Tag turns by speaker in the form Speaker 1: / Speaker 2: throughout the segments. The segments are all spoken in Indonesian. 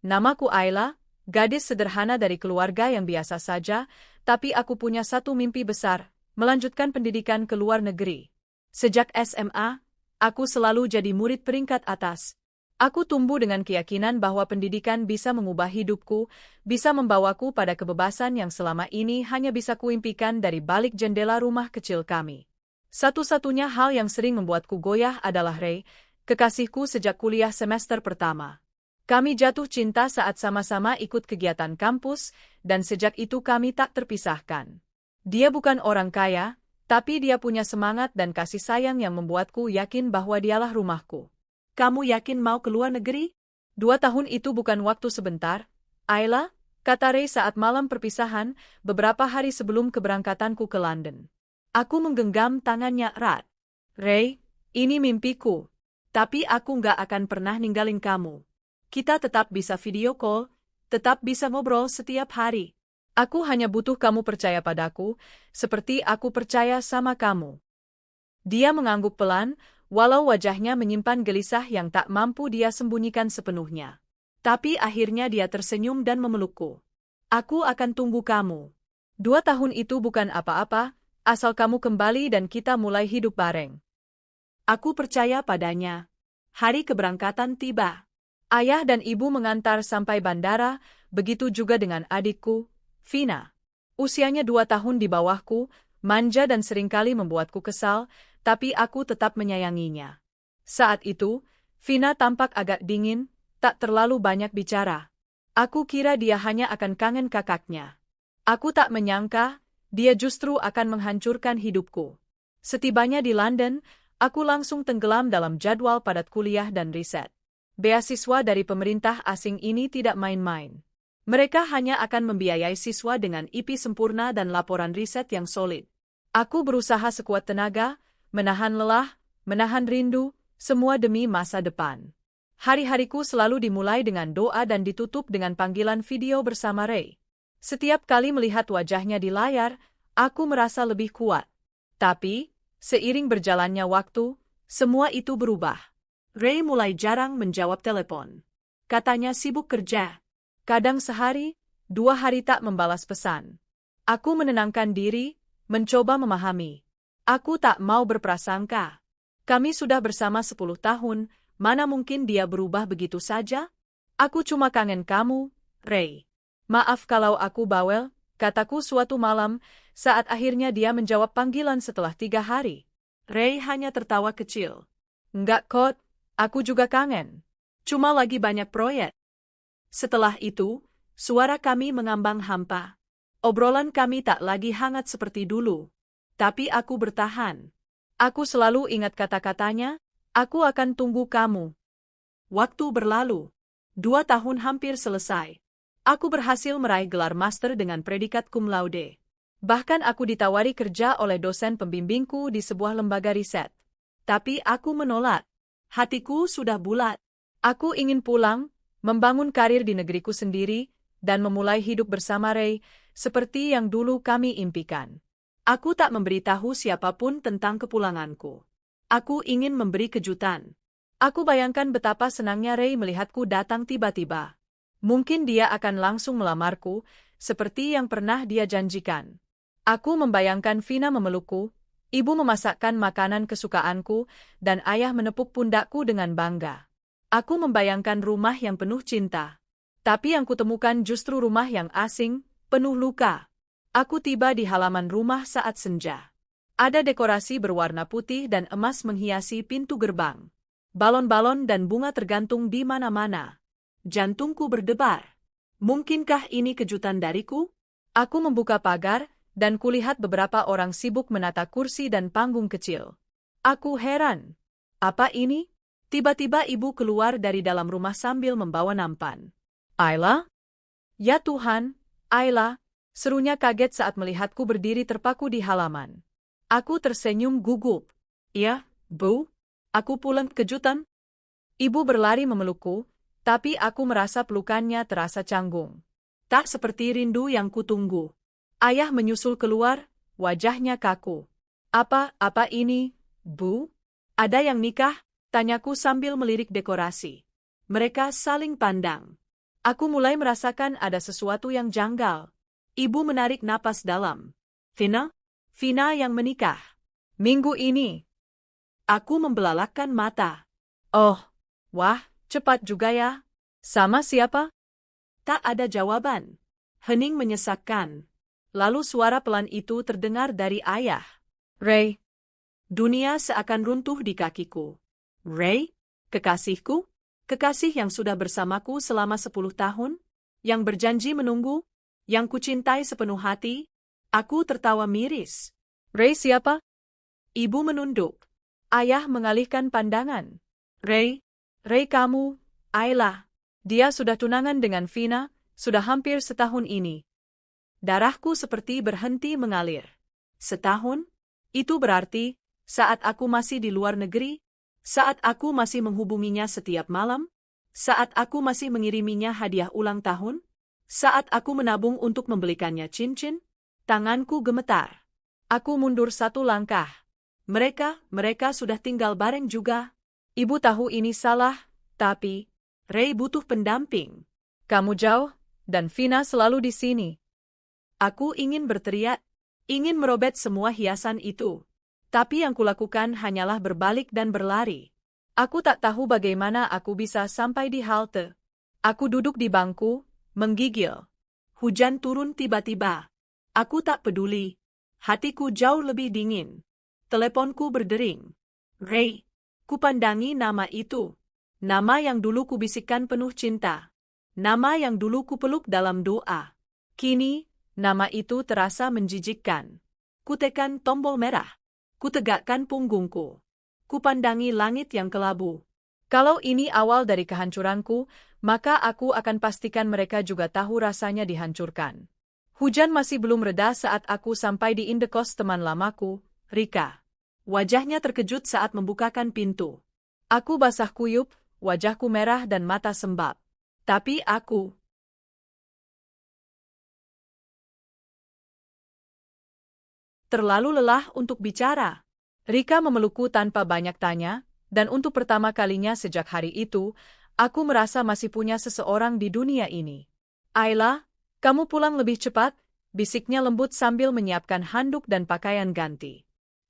Speaker 1: Namaku Ayla, gadis sederhana dari keluarga yang biasa saja, tapi aku punya satu mimpi besar, melanjutkan pendidikan ke luar negeri. Sejak SMA, aku selalu jadi murid peringkat atas. Aku tumbuh dengan keyakinan bahwa pendidikan bisa mengubah hidupku, bisa membawaku pada kebebasan yang selama ini hanya bisa kuimpikan dari balik jendela rumah kecil kami. Satu-satunya hal yang sering membuatku goyah adalah Ray, kekasihku sejak kuliah semester pertama. Kami jatuh cinta saat sama-sama ikut kegiatan kampus, dan sejak itu kami tak terpisahkan. Dia bukan orang kaya, tapi dia punya semangat dan kasih sayang yang membuatku yakin bahwa dialah rumahku. Kamu yakin mau ke luar negeri? 2 tahun itu bukan waktu sebentar, Ayla, kata Ray saat malam perpisahan, beberapa hari sebelum keberangkatanku ke London. Aku menggenggam tangannya erat. Ray, ini mimpiku. Tapi aku nggak akan pernah ninggalin kamu. Kita tetap bisa video call, tetap bisa ngobrol setiap hari. Aku hanya butuh kamu percaya padaku, seperti aku percaya sama kamu. Dia mengangguk pelan, walau wajahnya menyimpan gelisah yang tak mampu dia sembunyikan sepenuhnya. Tapi akhirnya dia tersenyum dan memelukku. Aku akan tunggu kamu. 2 tahun itu bukan apa-apa, asal kamu kembali dan kita mulai hidup bareng. Aku percaya padanya. Hari keberangkatan tiba. Ayah dan ibu mengantar sampai bandara, begitu juga dengan adikku, Vina. Usianya 2 tahun di bawahku, manja dan seringkali membuatku kesal, tapi aku tetap menyayanginya. Saat itu, Vina tampak agak dingin, tak terlalu banyak bicara. Aku kira dia hanya akan kangen kakaknya. Aku tak menyangka, dia justru akan menghancurkan hidupku. Setibanya di London, aku langsung tenggelam dalam jadwal padat kuliah dan riset. Beasiswa dari pemerintah asing ini tidak main-main. Mereka hanya akan membiayai siswa dengan IP sempurna dan laporan riset yang solid. Aku berusaha sekuat tenaga, menahan lelah, menahan rindu, semua demi masa depan. Hari-hariku selalu dimulai dengan doa dan ditutup dengan panggilan video bersama Ray. Setiap kali melihat wajahnya di layar, aku merasa lebih kuat. Tapi, seiring berjalannya waktu, semua itu berubah. Ray mulai jarang menjawab telepon. Katanya sibuk kerja. Kadang sehari, 2 hari tak membalas pesan. Aku menenangkan diri, mencoba memahami. Aku tak mau berprasangka. Kami sudah bersama 10 tahun, mana mungkin dia berubah begitu saja? Aku cuma kangen kamu, Ray. Maaf kalau aku bawel, kataku suatu malam, saat akhirnya dia menjawab panggilan setelah 3 hari. Ray hanya tertawa kecil. Enggak kok. Aku juga kangen. Cuma lagi banyak proyek. Setelah itu, suara kami mengambang hampa. Obrolan kami tak lagi hangat seperti dulu. Tapi aku bertahan. Aku selalu ingat kata-katanya, aku akan tunggu kamu. Waktu berlalu. 2 tahun hampir selesai. Aku berhasil meraih gelar master dengan predikat cum laude. Bahkan aku ditawari kerja oleh dosen pembimbingku di sebuah lembaga riset. Tapi aku menolak. Hatiku sudah bulat. Aku ingin pulang, membangun karir di negeriku sendiri, dan memulai hidup bersama Ray, seperti yang dulu kami impikan. Aku tak memberitahu siapapun tentang kepulanganku. Aku ingin memberi kejutan. Aku bayangkan betapa senangnya Ray melihatku datang tiba-tiba. Mungkin dia akan langsung melamarku, seperti yang pernah dia janjikan. Aku membayangkan Vina memelukku, ibu memasakkan makanan kesukaanku, dan ayah menepuk pundakku dengan bangga. Aku membayangkan rumah yang penuh cinta. Tapi yang kutemukan justru rumah yang asing, penuh luka. Aku tiba di halaman rumah saat senja. Ada dekorasi berwarna putih dan emas menghiasi pintu gerbang. Balon-balon dan bunga tergantung di mana-mana. Jantungku berdebar. Mungkinkah ini kejutan dariku? Aku membuka pagar, dan kulihat beberapa orang sibuk menata kursi dan panggung kecil. Aku heran. Apa ini? Tiba-tiba ibu keluar dari dalam rumah sambil membawa nampan. Ayla? Ya Tuhan, Ayla, serunya kaget saat melihatku berdiri terpaku di halaman. Aku tersenyum gugup. Ya, Bu, aku pulang kejutan. Ibu berlari memelukku, tapi aku merasa pelukannya terasa canggung. Tak seperti rindu yang kutunggu. Ayah menyusul keluar, wajahnya kaku. Apa ini, Bu? Ada yang nikah? Tanyaku sambil melirik dekorasi. Mereka saling pandang. Aku mulai merasakan ada sesuatu yang janggal. Ibu menarik napas dalam. Vina? Vina yang menikah. Minggu ini. Aku membelalakkan mata. Oh, wah, cepat juga ya. Sama siapa? Tak ada jawaban. Hening menyesakkan. Lalu suara pelan itu terdengar dari ayah. Ray. Dunia seakan runtuh di kakiku. Ray? Kekasihku? Kekasih yang sudah bersamaku selama 10 tahun? Yang berjanji menunggu? Yang kucintai sepenuh hati? Aku tertawa miris. Ray siapa? Ibu menunduk. Ayah mengalihkan pandangan. Ray kamu, Ayla. Dia sudah tunangan dengan Vina, sudah hampir setahun ini. Darahku seperti berhenti mengalir. Setahun? Itu berarti, saat aku masih di luar negeri, saat aku masih menghubunginya setiap malam, saat aku masih mengiriminya hadiah ulang tahun, saat aku menabung untuk membelikannya cincin, tanganku gemetar. Aku mundur 1 langkah. Mereka sudah tinggal bareng juga. Ibu tahu ini salah, tapi Ray butuh pendamping. Kamu jauh, dan Vina selalu di sini. Aku ingin berteriak, ingin merobek semua hiasan itu. Tapi yang kulakukan hanyalah berbalik dan berlari. Aku tak tahu bagaimana aku bisa sampai di halte. Aku duduk di bangku, menggigil. Hujan turun tiba-tiba. Aku tak peduli. Hatiku jauh lebih dingin. Teleponku berdering. Ray. Kupandangi nama itu. Nama yang dulu kubisikkan penuh cinta. Nama yang dulu kupeluk dalam doa. Kini, nama itu terasa menjijikkan. Kutekan tombol merah. Kutegakkan punggungku. Kupandangi langit yang kelabu. Kalau ini awal dari kehancuranku, maka aku akan pastikan mereka juga tahu rasanya dihancurkan. Hujan masih belum reda saat aku sampai di indekos teman lamaku, Rika. Wajahnya terkejut saat membukakan pintu. Aku basah kuyup, wajahku merah dan mata sembab. Tapi aku terlalu lelah untuk bicara. Rika memelukku tanpa banyak tanya, dan untuk pertama kalinya sejak hari itu, aku merasa masih punya seseorang di dunia ini. Ayla, kamu pulang lebih cepat, bisiknya lembut sambil menyiapkan handuk dan pakaian ganti.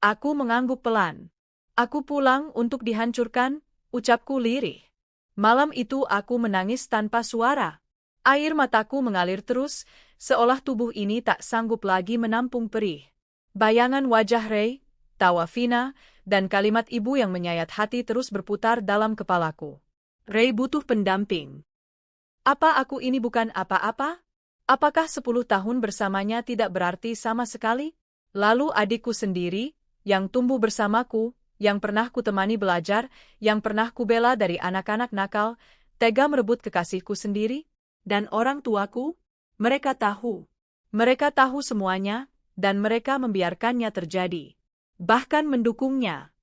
Speaker 1: Aku mengangguk pelan. Aku pulang untuk dihancurkan, ucapku lirih. Malam itu aku menangis tanpa suara. Air mataku mengalir terus, seolah tubuh ini tak sanggup lagi menampung perih. Bayangan wajah Ray, tawa Vina, dan kalimat ibu yang menyayat hati terus berputar dalam kepalaku. Ray butuh pendamping. Apa aku ini bukan apa-apa? Apakah 10 tahun bersamanya tidak berarti sama sekali? Lalu adikku sendiri, yang tumbuh bersamaku, yang pernah kutemani belajar, yang pernah kubela dari anak-anak nakal, tega merebut kekasihku sendiri? Dan orang tuaku? Mereka tahu. Mereka tahu semuanya, dan mereka membiarkannya terjadi. Bahkan mendukungnya.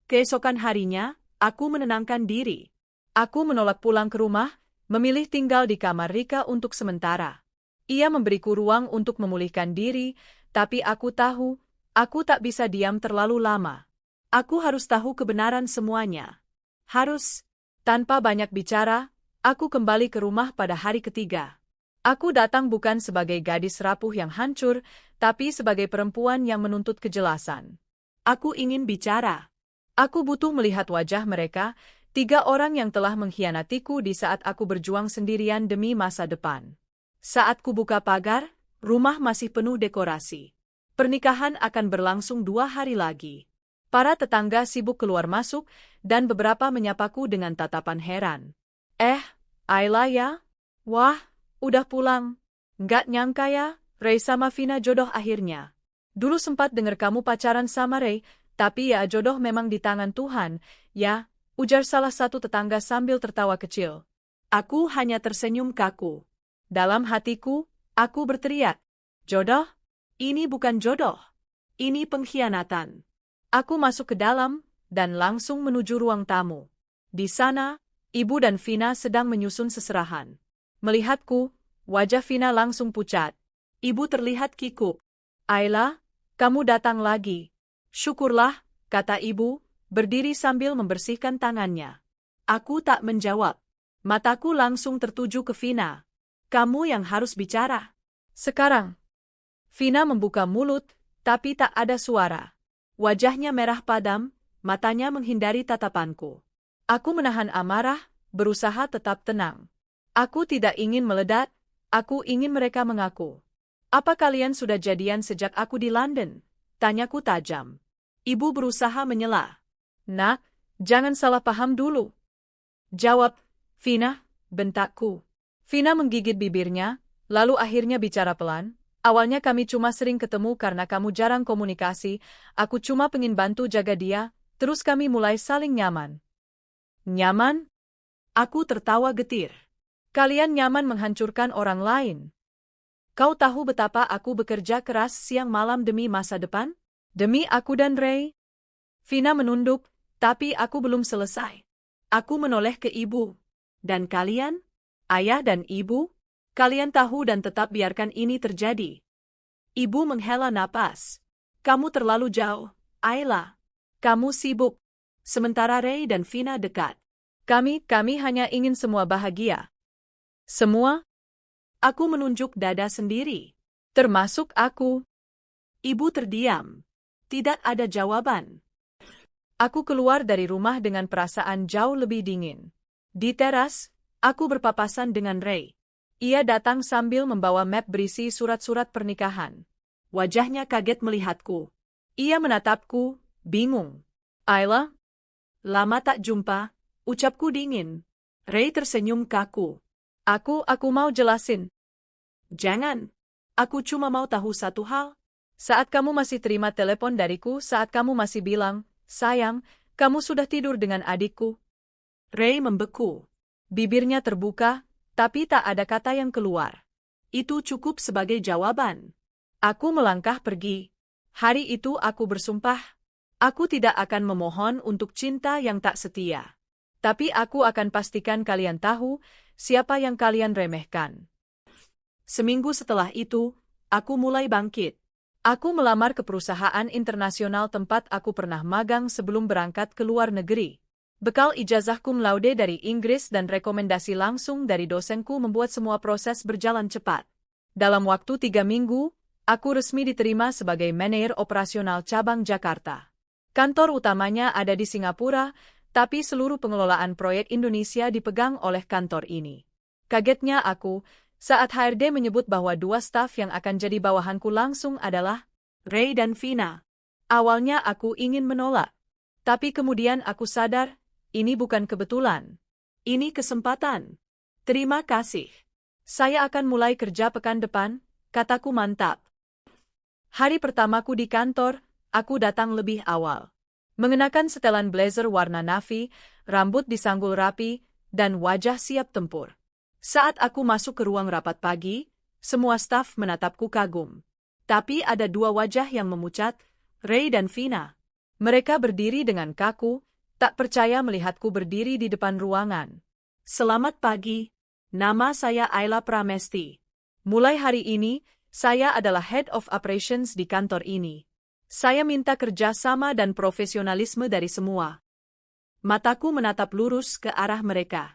Speaker 1: Keesokan harinya, aku menenangkan diri. Aku menolak pulang ke rumah, memilih tinggal di kamar Rika untuk sementara. Ia memberiku ruang untuk memulihkan diri, tapi aku tahu, aku tak bisa diam terlalu lama. Aku harus tahu kebenaran semuanya. Harus. Tanpa banyak bicara, aku kembali ke rumah pada hari ketiga. Aku datang bukan sebagai gadis rapuh yang hancur, tapi sebagai perempuan yang menuntut kejelasan. Aku ingin bicara. Aku butuh melihat wajah mereka, 3 orang yang telah mengkhianatiku di saat aku berjuang sendirian demi masa depan. Saat kubuka pagar, rumah masih penuh dekorasi. Pernikahan akan berlangsung 2 hari lagi. Para tetangga sibuk keluar masuk, dan beberapa menyapaku dengan tatapan heran. Ayla ya? Wah, udah pulang. Nggak nyangka ya, Ray sama Vina jodoh akhirnya. Dulu sempat dengar kamu pacaran sama Ray, tapi ya jodoh memang di tangan Tuhan, ya, ujar salah satu tetangga sambil tertawa kecil. Aku hanya tersenyum kaku. Dalam hatiku, aku berteriak, jodoh? Ini bukan jodoh. Ini pengkhianatan. Aku masuk ke dalam, dan langsung menuju ruang tamu. Di sana, ibu dan Vina sedang menyusun seserahan. Melihatku, wajah Vina langsung pucat. Ibu terlihat kikuk. Ayla, kamu datang lagi. Syukurlah, kata ibu, berdiri sambil membersihkan tangannya. Aku tak menjawab. Mataku langsung tertuju ke Vina. Kamu yang harus bicara. Sekarang. Vina membuka mulut, tapi tak ada suara. Wajahnya merah padam, matanya menghindari tatapanku. Aku menahan amarah, berusaha tetap tenang. Aku tidak ingin meledak, aku ingin mereka mengaku. Apa kalian sudah jadian sejak aku di London? Tanyaku tajam. Ibu berusaha menyela. Nak, jangan salah paham dulu. Jawab, Vina, bentakku. Vina menggigit bibirnya, lalu akhirnya bicara pelan. Awalnya kami cuma sering ketemu karena kamu jarang komunikasi, aku cuma pengen bantu jaga dia, terus kami mulai saling nyaman. Nyaman? Aku tertawa getir. Kalian nyaman menghancurkan orang lain. Kau tahu betapa aku bekerja keras siang malam demi masa depan? Demi aku dan Ray? Vina menunduk, tapi aku belum selesai. Aku menoleh ke ibu. Dan kalian? Ayah dan ibu? Kalian tahu dan tetap biarkan ini terjadi. Ibu menghela napas. Kamu terlalu jauh, Ayla. Kamu sibuk. Sementara Ray dan Vina dekat. Kami hanya ingin semua bahagia. Semua? Aku menunjuk dada sendiri. Termasuk aku. Ibu terdiam. Tidak ada jawaban. Aku keluar dari rumah dengan perasaan jauh lebih dingin. Di teras, aku berpapasan dengan Ray. Ia datang sambil membawa map berisi surat-surat pernikahan. Wajahnya kaget melihatku. Ia menatapku, bingung. Ayla? Lama tak jumpa, ucapku dingin. Ray tersenyum kaku. Aku mau jelasin. Jangan. Aku cuma mau tahu satu hal. Saat kamu masih terima telepon dariku, saat kamu masih bilang, sayang, kamu sudah tidur dengan adikku. Ray membeku. Bibirnya terbuka, tapi tak ada kata yang keluar. Itu cukup sebagai jawaban. Aku melangkah pergi. Hari itu aku bersumpah. Aku tidak akan memohon untuk cinta yang tak setia. Tapi aku akan pastikan kalian tahu siapa yang kalian remehkan. Seminggu setelah itu, aku mulai bangkit. Aku melamar ke perusahaan internasional tempat aku pernah magang sebelum berangkat ke luar negeri. Bekal ijazah cum laude dari Inggris dan rekomendasi langsung dari dosenku membuat semua proses berjalan cepat. Dalam waktu 3 minggu, aku resmi diterima sebagai manajer operasional cabang Jakarta. Kantor utamanya ada di Singapura, tapi seluruh pengelolaan proyek Indonesia dipegang oleh kantor ini. Kagetnya aku, saat HRD menyebut bahwa 2 staf yang akan jadi bawahanku langsung adalah Ray dan Vina. Awalnya aku ingin menolak, tapi kemudian aku sadar, ini bukan kebetulan. Ini kesempatan. Terima kasih. Saya akan mulai kerja pekan depan, kataku mantap. Hari pertamaku di kantor, aku datang lebih awal. Mengenakan setelan blazer warna navy, rambut disanggul rapi, dan wajah siap tempur. Saat aku masuk ke ruang rapat pagi, semua staf menatapku kagum. Tapi ada 2 wajah yang memucat, Ray dan Vina. Mereka berdiri dengan kaku, tak percaya melihatku berdiri di depan ruangan. Selamat pagi, nama saya Ayla Pramesti. Mulai hari ini, saya adalah Head of Operations di kantor ini. Saya minta kerjasama dan profesionalisme dari semua. Mataku menatap lurus ke arah mereka.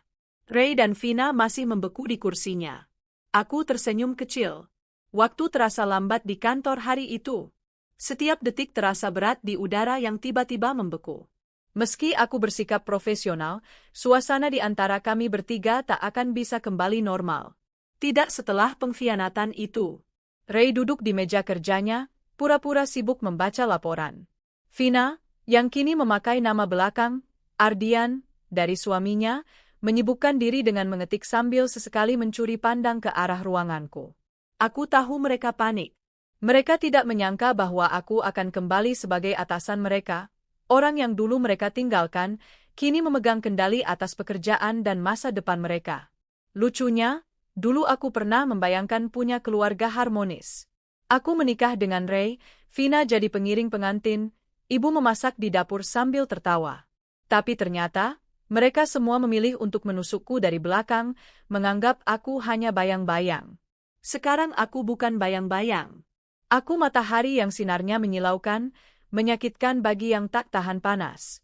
Speaker 1: Ray dan Vina masih membeku di kursinya. Aku tersenyum kecil. Waktu terasa lambat di kantor hari itu. Setiap detik terasa berat di udara yang tiba-tiba membeku. Meski aku bersikap profesional, suasana di antara kami bertiga tak akan bisa kembali normal. Tidak setelah pengkhianatan itu. Ray duduk di meja kerjanya, pura-pura sibuk membaca laporan. Vina, yang kini memakai nama belakang, Ardian, dari suaminya, menyibukkan diri dengan mengetik sambil sesekali mencuri pandang ke arah ruanganku. Aku tahu mereka panik. Mereka tidak menyangka bahwa aku akan kembali sebagai atasan mereka. Orang yang dulu mereka tinggalkan, kini memegang kendali atas pekerjaan dan masa depan mereka. Lucunya, dulu aku pernah membayangkan punya keluarga harmonis. Aku menikah dengan Ray, Vina jadi pengiring pengantin, ibu memasak di dapur sambil tertawa. Tapi ternyata, mereka semua memilih untuk menusukku dari belakang, menganggap aku hanya bayang-bayang. Sekarang aku bukan bayang-bayang. Aku matahari yang sinarnya menyilaukan, menyakitkan bagi yang tak tahan panas.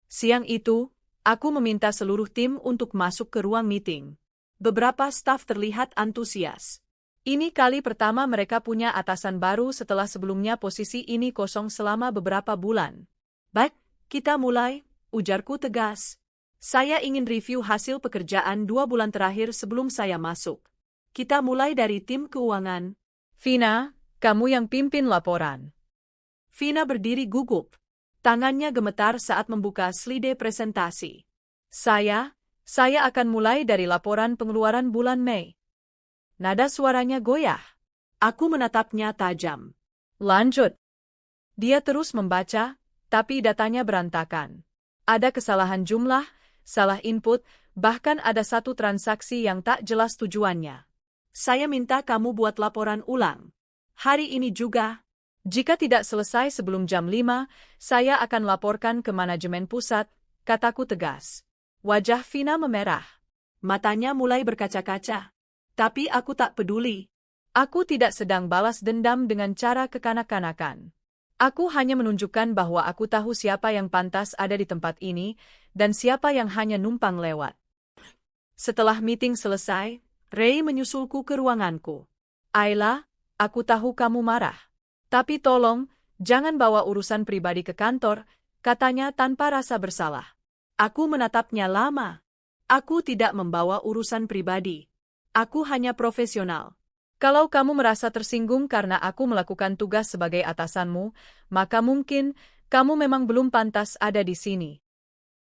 Speaker 1: Siang itu, Aku meminta seluruh tim untuk masuk ke ruang meeting. Beberapa staf terlihat antusias. Ini kali pertama mereka punya atasan baru setelah sebelumnya posisi ini kosong selama beberapa bulan. Baik, kita mulai, ujarku tegas. Saya ingin review hasil pekerjaan 2 bulan terakhir sebelum saya masuk. Kita mulai dari tim keuangan. Vina, kamu yang pimpin laporan. Vina berdiri gugup. Tangannya gemetar saat membuka slide presentasi. Saya akan mulai dari laporan pengeluaran bulan Mei. Nada suaranya goyah. Aku menatapnya tajam. Lanjut. Dia terus membaca, tapi datanya berantakan. Ada kesalahan jumlah, salah input, bahkan ada satu transaksi yang tak jelas tujuannya. Saya minta kamu buat laporan ulang. Hari ini juga. Jika tidak selesai sebelum jam 5, saya akan laporkan ke manajemen pusat, kataku tegas. Wajah Vina memerah. Matanya mulai berkaca-kaca. Tapi aku tak peduli. Aku tidak sedang balas dendam dengan cara kekanak-kanakan. Aku hanya menunjukkan bahwa aku tahu siapa yang pantas ada di tempat ini, dan siapa yang hanya numpang lewat. Setelah meeting selesai, Ray menyusulku ke ruanganku. Ayla, aku tahu kamu marah. Tapi tolong, jangan bawa urusan pribadi ke kantor, katanya tanpa rasa bersalah. Aku menatapnya lama. Aku tidak membawa urusan pribadi. Aku hanya profesional. Kalau kamu merasa tersinggung karena aku melakukan tugas sebagai atasanmu, maka mungkin kamu memang belum pantas ada di sini.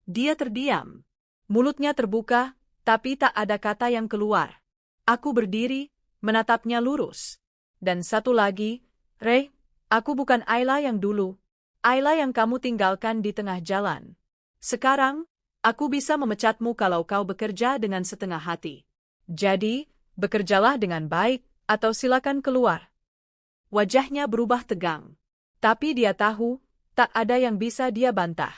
Speaker 1: Dia terdiam. Mulutnya terbuka, tapi tak ada kata yang keluar. Aku berdiri, menatapnya lurus. Dan satu lagi, Ray, aku bukan Ayla yang dulu. Ayla yang kamu tinggalkan di tengah jalan. Sekarang, aku bisa memecatmu kalau kau bekerja dengan setengah hati. Jadi, bekerjalah dengan baik, atau silakan keluar. Wajahnya berubah tegang. Tapi dia tahu, tak ada yang bisa dia bantah.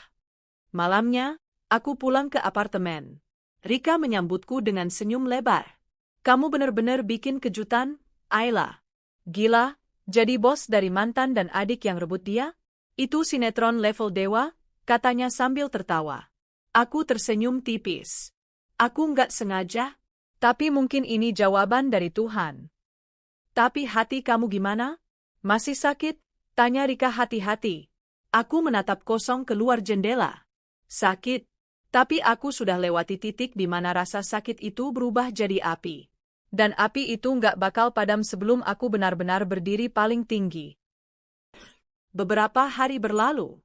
Speaker 1: Malamnya, aku pulang ke apartemen. Rika menyambutku dengan senyum lebar. Kamu benar-benar bikin kejutan, Ayla. Gila, jadi bos dari mantan dan adik yang rebut dia? Itu sinetron level dewa, katanya sambil tertawa. Aku tersenyum tipis. Aku nggak sengaja, tapi mungkin ini jawaban dari Tuhan. Tapi hati kamu gimana? Masih sakit? Tanya Rika hati-hati. Aku menatap kosong keluar jendela. Sakit. Tapi aku sudah lewati titik di mana rasa sakit itu berubah jadi api. Dan api itu nggak bakal padam sebelum aku benar-benar berdiri paling tinggi. Beberapa hari berlalu.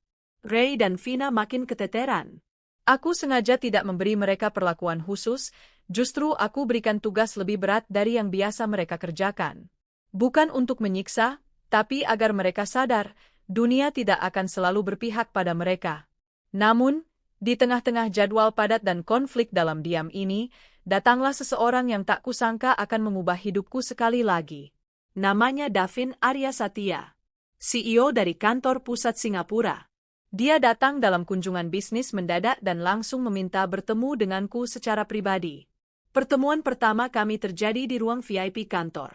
Speaker 1: Ray dan Vina makin keteteran. Aku sengaja tidak memberi mereka perlakuan khusus, justru aku berikan tugas lebih berat dari yang biasa mereka kerjakan. Bukan untuk menyiksa, tapi agar mereka sadar, dunia tidak akan selalu berpihak pada mereka. Namun, di tengah-tengah jadwal padat dan konflik dalam diam ini, datanglah seseorang yang tak kusangka akan mengubah hidupku sekali lagi. Namanya Davin Aryasatya, CEO dari kantor pusat Singapura. Dia datang dalam kunjungan bisnis mendadak dan langsung meminta bertemu denganku secara pribadi. Pertemuan pertama kami terjadi di ruang VIP kantor.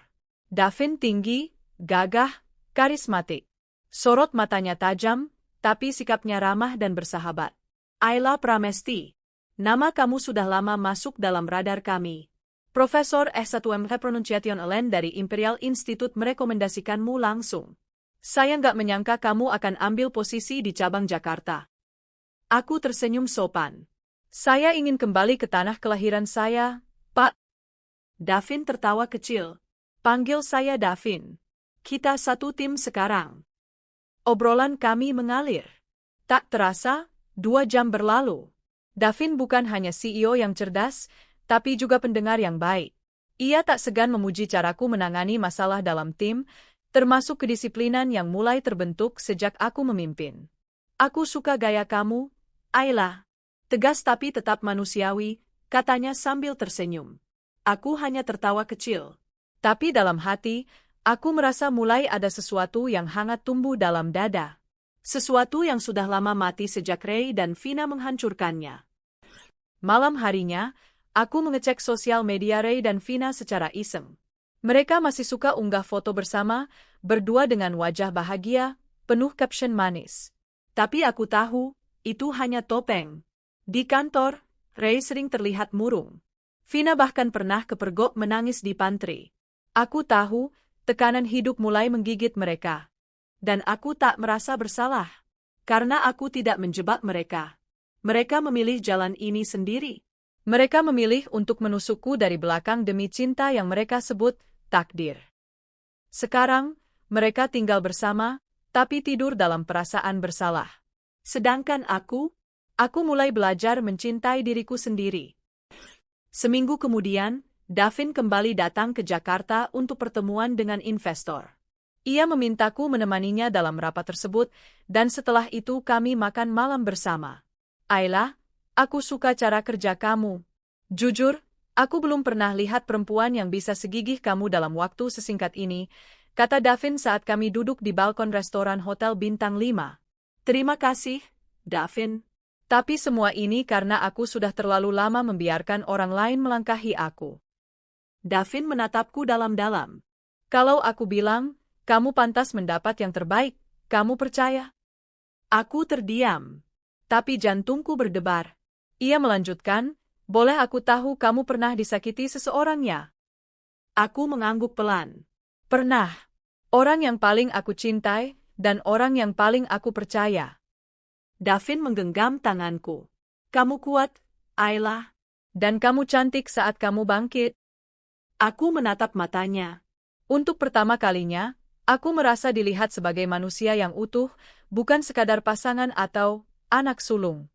Speaker 1: Davin tinggi, gagah, karismatik. Sorot matanya tajam, tapi sikapnya ramah dan bersahabat. Ayla Pramesti. Nama kamu sudah lama masuk dalam radar kami. Profesor S1M Pronunciation Alen dari Imperial Institute merekomendasikanmu langsung. Saya nggak menyangka kamu akan ambil posisi di cabang Jakarta. Aku tersenyum sopan. Saya ingin kembali ke tanah kelahiran saya, Pak. Davin tertawa kecil. Panggil saya Davin. Kita satu tim sekarang. Obrolan kami mengalir. Tak terasa, 2 jam berlalu. Davin bukan hanya CEO yang cerdas, tapi juga pendengar yang baik. Ia tak segan memuji caraku menangani masalah dalam tim, termasuk kedisiplinan yang mulai terbentuk sejak aku memimpin. Aku suka gaya kamu, Ayla. Tegas tapi tetap manusiawi, katanya sambil tersenyum. Aku hanya tertawa kecil. Tapi dalam hati, aku merasa mulai ada sesuatu yang hangat tumbuh dalam dada. Sesuatu yang sudah lama mati sejak Ray dan Vina menghancurkannya. Malam harinya, aku mengecek sosial media Ray dan Vina secara iseng. Mereka masih suka unggah foto bersama, berdua dengan wajah bahagia, penuh caption manis. Tapi aku tahu, itu hanya topeng. Di kantor, Ray sering terlihat murung. Vina bahkan pernah kepergok menangis di pantry. Aku tahu, tekanan hidup mulai menggigit mereka. Dan aku tak merasa bersalah. Karena aku tidak menjebak mereka. Mereka memilih jalan ini sendiri. Mereka memilih untuk menusukku dari belakang demi cinta yang mereka sebut takdir. Sekarang, mereka tinggal bersama, tapi tidur dalam perasaan bersalah. Sedangkan aku mulai belajar mencintai diriku sendiri. Seminggu kemudian, Davin kembali datang ke Jakarta untuk pertemuan dengan investor. Ia memintaku menemaninya dalam rapat tersebut, dan setelah itu kami makan malam bersama. Ayla, aku suka cara kerja kamu. Jujur, aku belum pernah lihat perempuan yang bisa segigih kamu dalam waktu sesingkat ini, kata Davin saat kami duduk di balkon restoran Hotel Bintang 5. Terima kasih, Davin. Tapi semua ini karena aku sudah terlalu lama membiarkan orang lain melangkahi aku. Davin menatapku dalam-dalam. Kalau aku bilang, kamu pantas mendapat yang terbaik, kamu percaya? Aku terdiam. Tapi jantungku berdebar. Ia melanjutkan, boleh aku tahu kamu pernah disakiti seseorang ya? Aku mengangguk pelan. Pernah. Orang yang paling aku cintai, dan orang yang paling aku percaya. Davin menggenggam tanganku. Kamu kuat, Ayla. Dan kamu cantik saat kamu bangkit. Aku menatap matanya. Untuk pertama kalinya, aku merasa dilihat sebagai manusia yang utuh, bukan sekadar pasangan atau anak sulung.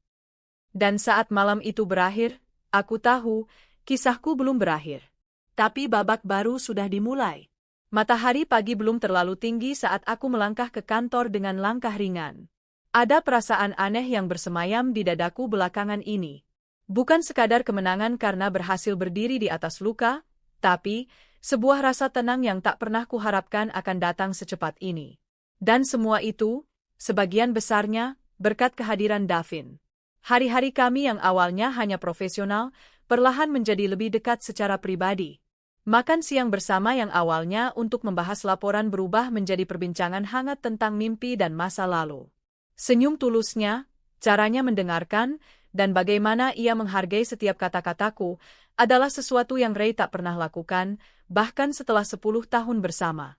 Speaker 1: Dan saat malam itu berakhir, aku tahu, kisahku belum berakhir. Tapi babak baru sudah dimulai. Matahari pagi belum terlalu tinggi saat aku melangkah ke kantor dengan langkah ringan. Ada perasaan aneh yang bersemayam di dadaku belakangan ini. Bukan sekadar kemenangan karena berhasil berdiri di atas luka, tapi sebuah rasa tenang yang tak pernah kuharapkan akan datang secepat ini. Dan semua itu, sebagian besarnya, berkat kehadiran Davin. Hari-hari kami yang awalnya hanya profesional, perlahan menjadi lebih dekat secara pribadi. Makan siang bersama yang awalnya untuk membahas laporan berubah menjadi perbincangan hangat tentang mimpi dan masa lalu. Senyum tulusnya, caranya mendengarkan, dan bagaimana ia menghargai setiap kata-kataku, adalah sesuatu yang Ray tak pernah lakukan, bahkan setelah 10 tahun bersama.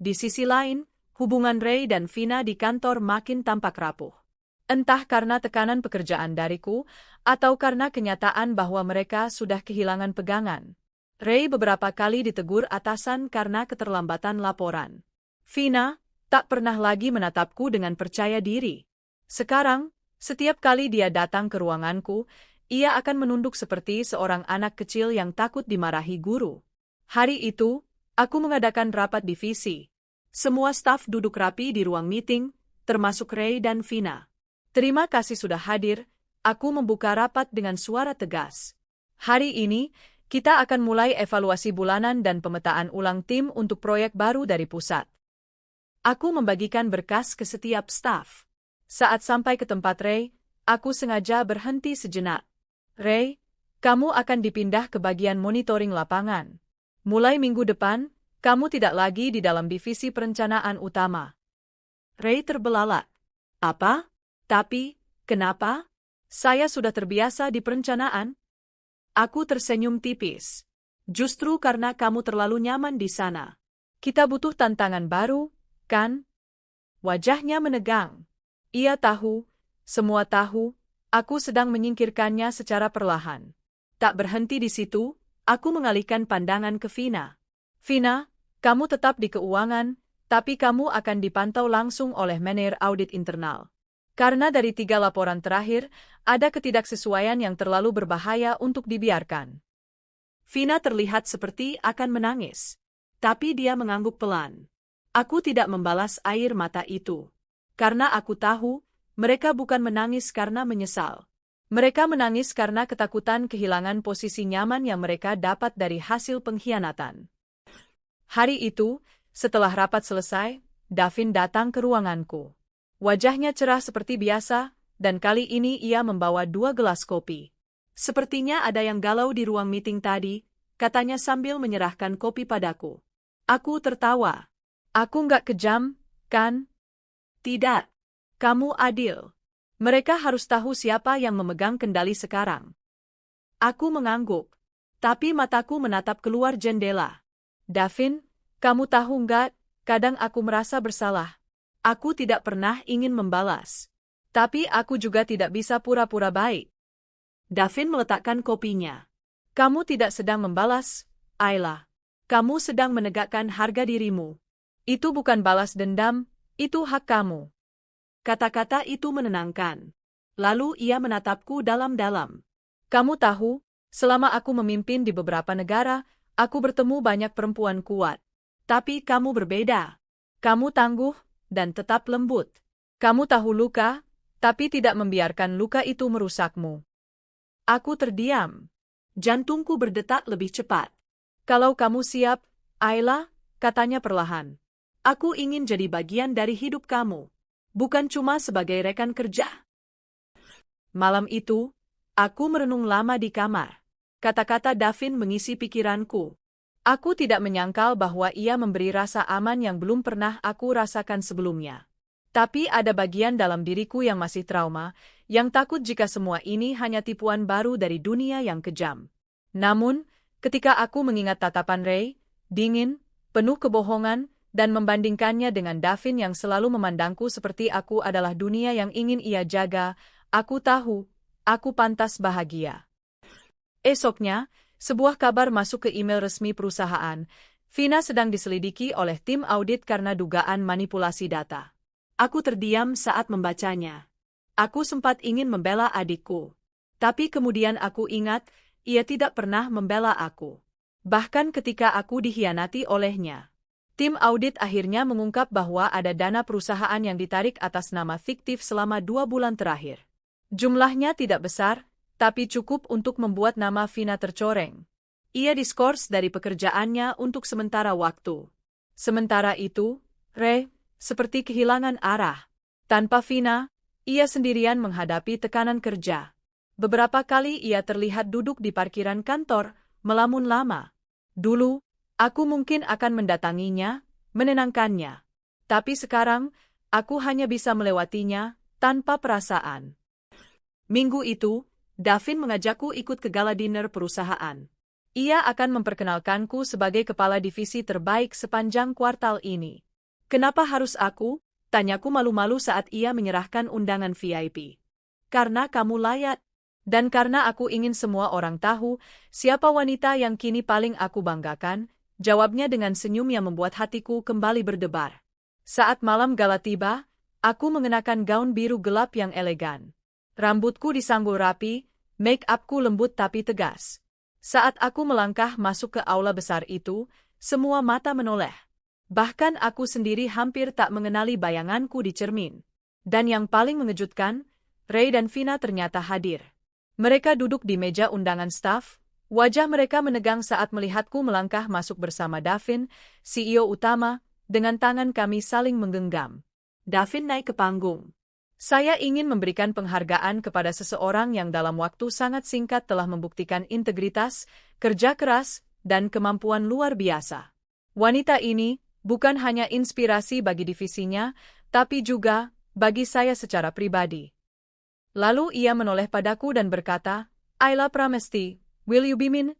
Speaker 1: Di sisi lain, hubungan Ray dan Vina di kantor makin tampak rapuh. Entah karena tekanan pekerjaan dariku, atau karena kenyataan bahwa mereka sudah kehilangan pegangan. Ray beberapa kali ditegur atasan karena keterlambatan laporan. Vina tak pernah lagi menatapku dengan percaya diri. Sekarang, setiap kali dia datang ke ruanganku, ia akan menunduk seperti seorang anak kecil yang takut dimarahi guru. Hari itu, aku mengadakan rapat divisi. Semua staf duduk rapi di ruang meeting, termasuk Ray dan Vina. Terima kasih sudah hadir, aku membuka rapat dengan suara tegas. Hari ini, kita akan mulai evaluasi bulanan dan pemetaan ulang tim untuk proyek baru dari pusat. Aku membagikan berkas ke setiap staf. Saat sampai ke tempat Ray, aku sengaja berhenti sejenak. Ray, kamu akan dipindah ke bagian monitoring lapangan. Mulai minggu depan, kamu tidak lagi di dalam divisi perencanaan utama. Ray terbelalak. Apa? Tapi, kenapa? Saya sudah terbiasa di perencanaan. Aku tersenyum tipis. Justru karena kamu terlalu nyaman di sana. Kita butuh tantangan baru, kan? Wajahnya menegang. Ia tahu, semua tahu, aku sedang menyingkirkannya secara perlahan. Tak berhenti di situ, aku mengalihkan pandangan ke Vina. Vina, kamu tetap di keuangan, tapi kamu akan dipantau langsung oleh manajer audit internal. Karena dari 3 laporan terakhir, ada ketidaksesuaian yang terlalu berbahaya untuk dibiarkan. Vina terlihat seperti akan menangis. Tapi dia mengangguk pelan. Aku tidak membalas air mata itu. Karena aku tahu, mereka bukan menangis karena menyesal. Mereka menangis karena ketakutan kehilangan posisi nyaman yang mereka dapat dari hasil pengkhianatan. Hari itu, setelah rapat selesai, Davin datang ke ruanganku. Wajahnya cerah seperti biasa, dan kali ini ia membawa 2 gelas kopi. Sepertinya ada yang galau di ruang meeting tadi, katanya sambil menyerahkan kopi padaku. Aku tertawa. Aku nggak kejam, kan? Tidak. Kamu adil. Mereka harus tahu siapa yang memegang kendali sekarang. Aku mengangguk, tapi mataku menatap keluar jendela. Davin, kamu tahu nggak, kadang aku merasa bersalah. Aku tidak pernah ingin membalas. Tapi aku juga tidak bisa pura-pura baik. Davin meletakkan kopinya. Kamu tidak sedang membalas, Ayla. Kamu sedang menegakkan harga dirimu. Itu bukan balas dendam, itu hak kamu. Kata-kata itu menenangkan. Lalu ia menatapku dalam-dalam. Kamu tahu, selama aku memimpin di beberapa negara, aku bertemu banyak perempuan kuat. Tapi kamu berbeda. Kamu tangguh dan tetap lembut. Kamu tahu luka, tapi tidak membiarkan luka itu merusakmu. Aku terdiam. Jantungku berdetak lebih cepat. Kalau kamu siap, Ayla, katanya perlahan. Aku ingin jadi bagian dari hidup kamu. Bukan cuma sebagai rekan kerja. Malam itu, aku merenung lama di kamar. Kata-kata Davin mengisi pikiranku. Aku tidak menyangkal bahwa ia memberi rasa aman yang belum pernah aku rasakan sebelumnya. Tapi ada bagian dalam diriku yang masih trauma, yang takut jika semua ini hanya tipuan baru dari dunia yang kejam. Namun, ketika aku mengingat tatapan Ray, dingin, penuh kebohongan, dan membandingkannya dengan Davin yang selalu memandangku seperti aku adalah dunia yang ingin ia jaga, aku tahu, aku pantas bahagia. Esoknya, sebuah kabar masuk ke email resmi perusahaan. Vina sedang diselidiki oleh tim audit karena dugaan manipulasi data. Aku terdiam saat membacanya. Aku sempat ingin membela adikku. Tapi kemudian aku ingat, ia tidak pernah membela aku. Bahkan ketika aku dikhianati olehnya. Tim audit akhirnya mengungkap bahwa ada dana perusahaan yang ditarik atas nama fiktif selama 2 bulan terakhir. Jumlahnya tidak besar, tapi cukup untuk membuat nama Vina tercoreng. Ia diskors dari pekerjaannya untuk sementara waktu. Sementara itu, Ray, seperti kehilangan arah. Tanpa Vina, ia sendirian menghadapi tekanan kerja. Beberapa kali ia terlihat duduk di parkiran kantor, melamun lama. Dulu, aku mungkin akan mendatanginya, menenangkannya. Tapi sekarang, aku hanya bisa melewatinya, tanpa perasaan. Minggu itu, Davin mengajakku ikut ke gala dinner perusahaan. Ia akan memperkenalkanku sebagai kepala divisi terbaik sepanjang kuartal ini. Kenapa harus aku? Tanyaku malu-malu saat ia menyerahkan undangan VIP. Karena kamu layak. Dan karena aku ingin semua orang tahu siapa wanita yang kini paling aku banggakan, jawabnya dengan senyum yang membuat hatiku kembali berdebar. Saat malam gala tiba, aku mengenakan gaun biru gelap yang elegan. Rambutku disanggul rapi, make-upku lembut tapi tegas. Saat aku melangkah masuk ke aula besar itu, semua mata menoleh. Bahkan aku sendiri hampir tak mengenali bayanganku di cermin. Dan yang paling mengejutkan, Ray dan Vina ternyata hadir. Mereka duduk di meja undangan staf, wajah mereka menegang saat melihatku melangkah masuk bersama Davin, CEO utama, dengan tangan kami saling menggenggam. Davin naik ke panggung. Saya ingin memberikan penghargaan kepada seseorang yang dalam waktu sangat singkat telah membuktikan integritas, kerja keras, dan kemampuan luar biasa. Wanita ini bukan hanya inspirasi bagi divisinya, tapi juga bagi saya secara pribadi. Lalu ia menoleh padaku dan berkata, Ayla Pramesti, will you be mine?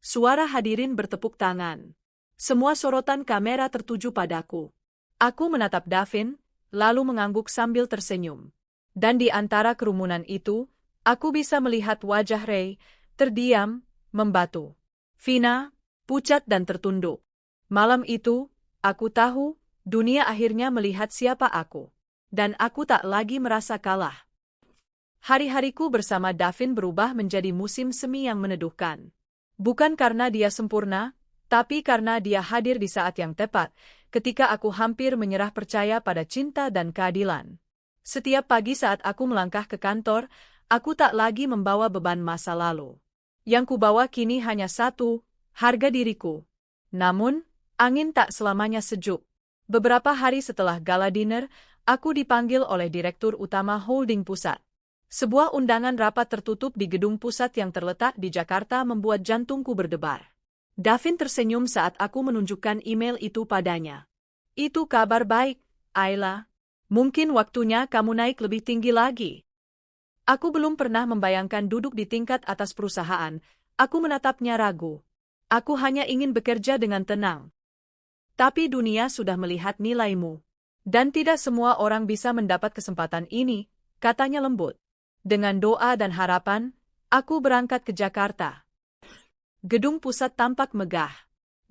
Speaker 1: Suara hadirin bertepuk tangan. Semua sorotan kamera tertuju padaku. Aku menatap Davin, lalu mengangguk sambil tersenyum. Dan di antara kerumunan itu, aku bisa melihat wajah Ray, terdiam, membatu. Vina, pucat dan tertunduk. Malam itu, aku tahu, dunia akhirnya melihat siapa aku. Dan aku tak lagi merasa kalah. Hari-hariku bersama Davin berubah menjadi musim semi yang meneduhkan. Bukan karena dia sempurna, tapi karena dia hadir di saat yang tepat, ketika aku hampir menyerah percaya pada cinta dan keadilan. Setiap pagi saat aku melangkah ke kantor, aku tak lagi membawa beban masa lalu. Yang kubawa kini hanya satu, harga diriku. Namun, angin tak selamanya sejuk. Beberapa hari setelah gala dinner, aku dipanggil oleh Direktur Utama Holding Pusat. Sebuah undangan rapat tertutup di gedung pusat yang terletak di Jakarta membuat jantungku berdebar. Davin tersenyum saat aku menunjukkan email itu padanya. Itu kabar baik, Ayla. Mungkin waktunya kamu naik lebih tinggi lagi. Aku belum pernah membayangkan duduk di tingkat atas perusahaan. Aku menatapnya ragu. Aku hanya ingin bekerja dengan tenang. Tapi dunia sudah melihat nilaimu. Dan tidak semua orang bisa mendapat kesempatan ini, katanya lembut. Dengan doa dan harapan, aku berangkat ke Jakarta. Gedung pusat tampak megah.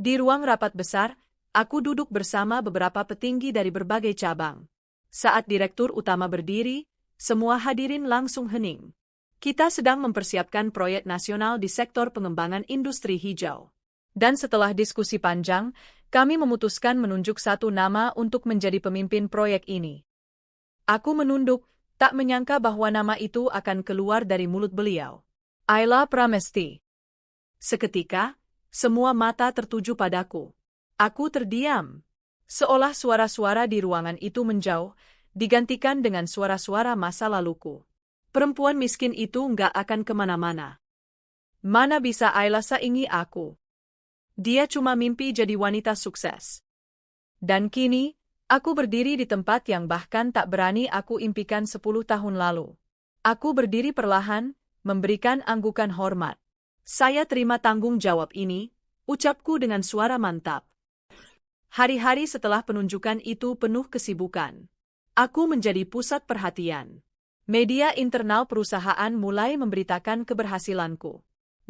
Speaker 1: Di ruang rapat besar, aku duduk bersama beberapa petinggi dari berbagai cabang. Saat direktur utama berdiri, semua hadirin langsung hening. Kita sedang mempersiapkan proyek nasional di sektor pengembangan industri hijau. Dan setelah diskusi panjang, kami memutuskan menunjuk satu nama untuk menjadi pemimpin proyek ini. Aku menunduk, tak menyangka bahwa nama itu akan keluar dari mulut beliau. Ayla Pramesti. Seketika, semua mata tertuju padaku. Aku terdiam. Seolah suara-suara di ruangan itu menjauh, digantikan dengan suara-suara masa laluku. Perempuan miskin itu nggak akan kemana-mana. Mana bisa Ayla saingi aku? Dia cuma mimpi jadi wanita sukses. Dan kini, aku berdiri di tempat yang bahkan tak berani aku impikan 10 tahun lalu. Aku berdiri perlahan, memberikan anggukan hormat. Saya terima tanggung jawab ini, ucapku dengan suara mantap. Hari-hari setelah penunjukan itu penuh kesibukan. Aku menjadi pusat perhatian. Media internal perusahaan mulai memberitakan keberhasilanku.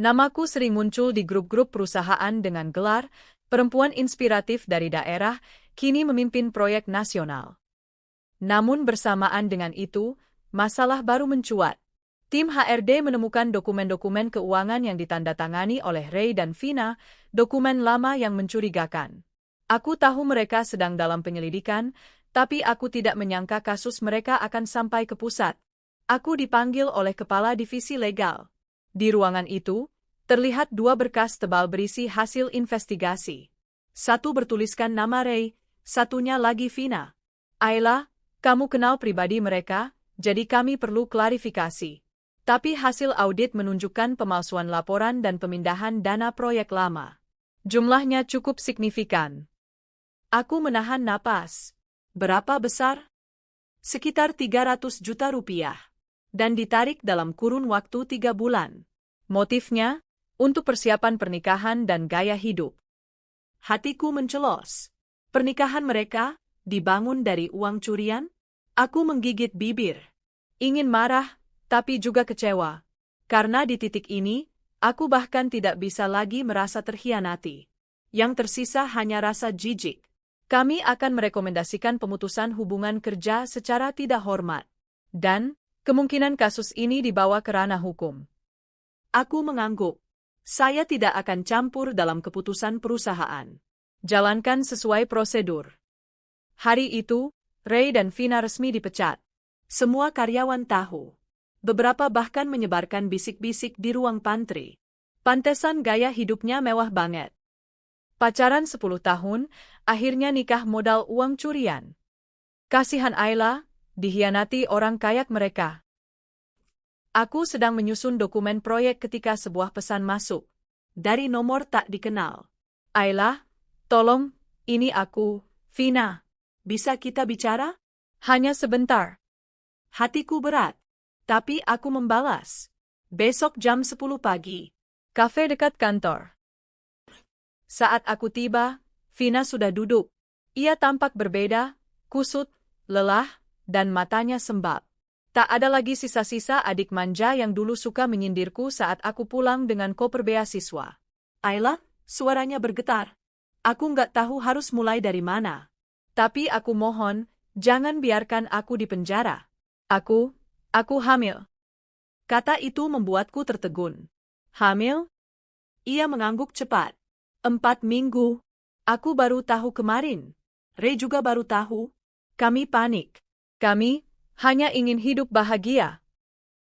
Speaker 1: Namaku sering muncul di grup-grup perusahaan dengan gelar perempuan inspiratif dari daerah, kini memimpin proyek nasional. Namun bersamaan dengan itu, masalah baru mencuat. Tim HRD menemukan dokumen-dokumen keuangan yang ditandatangani oleh Ray dan Vina, dokumen lama yang mencurigakan. Aku tahu mereka sedang dalam penyelidikan, tapi aku tidak menyangka kasus mereka akan sampai ke pusat. Aku dipanggil oleh kepala divisi legal. Di ruangan itu, terlihat 2 berkas tebal berisi hasil investigasi. Satu bertuliskan nama Ray, satunya lagi Vina. Ayla, kamu kenal pribadi mereka, jadi kami perlu klarifikasi. Tapi hasil audit menunjukkan pemalsuan laporan dan pemindahan dana proyek lama. Jumlahnya cukup signifikan. Aku menahan napas. Berapa besar? Sekitar 300 juta rupiah. Dan ditarik dalam kurun waktu 3 bulan. Motifnya, untuk persiapan pernikahan dan gaya hidup. Hatiku mencelos. Pernikahan mereka, dibangun dari uang curian? Aku menggigit bibir. Ingin marah, tapi juga kecewa. Karena di titik ini, aku bahkan tidak bisa lagi merasa terhianati. Yang tersisa hanya rasa jijik. Kami akan merekomendasikan pemutusan hubungan kerja secara tidak hormat. Dan, kemungkinan kasus ini dibawa ke ranah hukum. Aku mengangguk. Saya tidak akan campur dalam keputusan perusahaan. Jalankan sesuai prosedur. Hari itu, Ray dan Vina resmi dipecat. Semua karyawan tahu. Beberapa bahkan menyebarkan bisik-bisik di ruang pantry. Pantesan gaya hidupnya mewah banget. Pacaran 10 tahun, akhirnya nikah modal uang curian. Kasihan Ayla, dihianati orang kayak mereka. Aku sedang menyusun dokumen proyek ketika sebuah pesan masuk. Dari nomor tak dikenal. Ayla, tolong, ini aku, Vina. Bisa kita bicara? Hanya sebentar. Hatiku berat. Tapi aku membalas. Besok jam 10 pagi. Kafe dekat kantor. Saat aku tiba, Vina sudah duduk. Ia tampak berbeda, kusut, lelah, dan matanya sembab. Tak ada lagi sisa-sisa adik manja yang dulu suka menyindirku saat aku pulang dengan koper beasiswa. Ayla, suaranya bergetar. Aku nggak tahu harus mulai dari mana. Tapi aku mohon, jangan biarkan aku di penjara. Aku hamil. Kata itu membuatku tertegun. Hamil? Ia mengangguk cepat. 4 minggu. Aku baru tahu kemarin. Ray juga baru tahu. Kami panik. Kami hanya ingin hidup bahagia.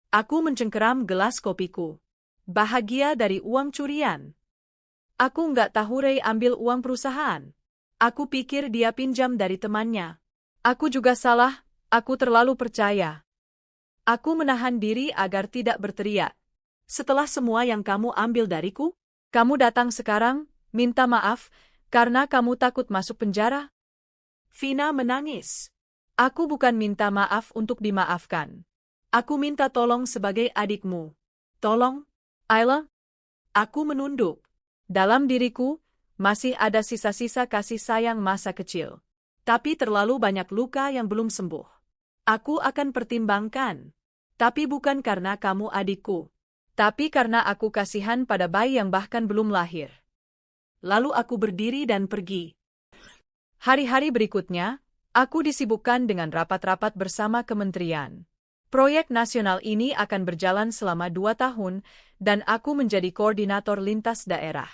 Speaker 1: Aku mencengkeram gelas kopiku. Bahagia dari uang curian. Aku nggak tahu Ray ambil uang perusahaan. Aku pikir dia pinjam dari temannya. Aku juga salah, aku terlalu percaya. Aku menahan diri agar tidak berteriak. Setelah semua yang kamu ambil dariku, kamu datang sekarang, minta maaf, karena kamu takut masuk penjara? Vina menangis. Aku bukan minta maaf untuk dimaafkan. Aku minta tolong sebagai adikmu. Tolong, Ayla? Aku menunduk. Dalam diriku, masih ada sisa-sisa kasih sayang masa kecil. Tapi terlalu banyak luka yang belum sembuh. Aku akan pertimbangkan. Tapi bukan karena kamu adikku. Tapi karena aku kasihan pada bayi yang bahkan belum lahir. Lalu aku berdiri dan pergi. Hari-hari berikutnya, aku disibukkan dengan rapat-rapat bersama kementerian. Proyek nasional ini akan berjalan selama 2 tahun, dan aku menjadi koordinator lintas daerah.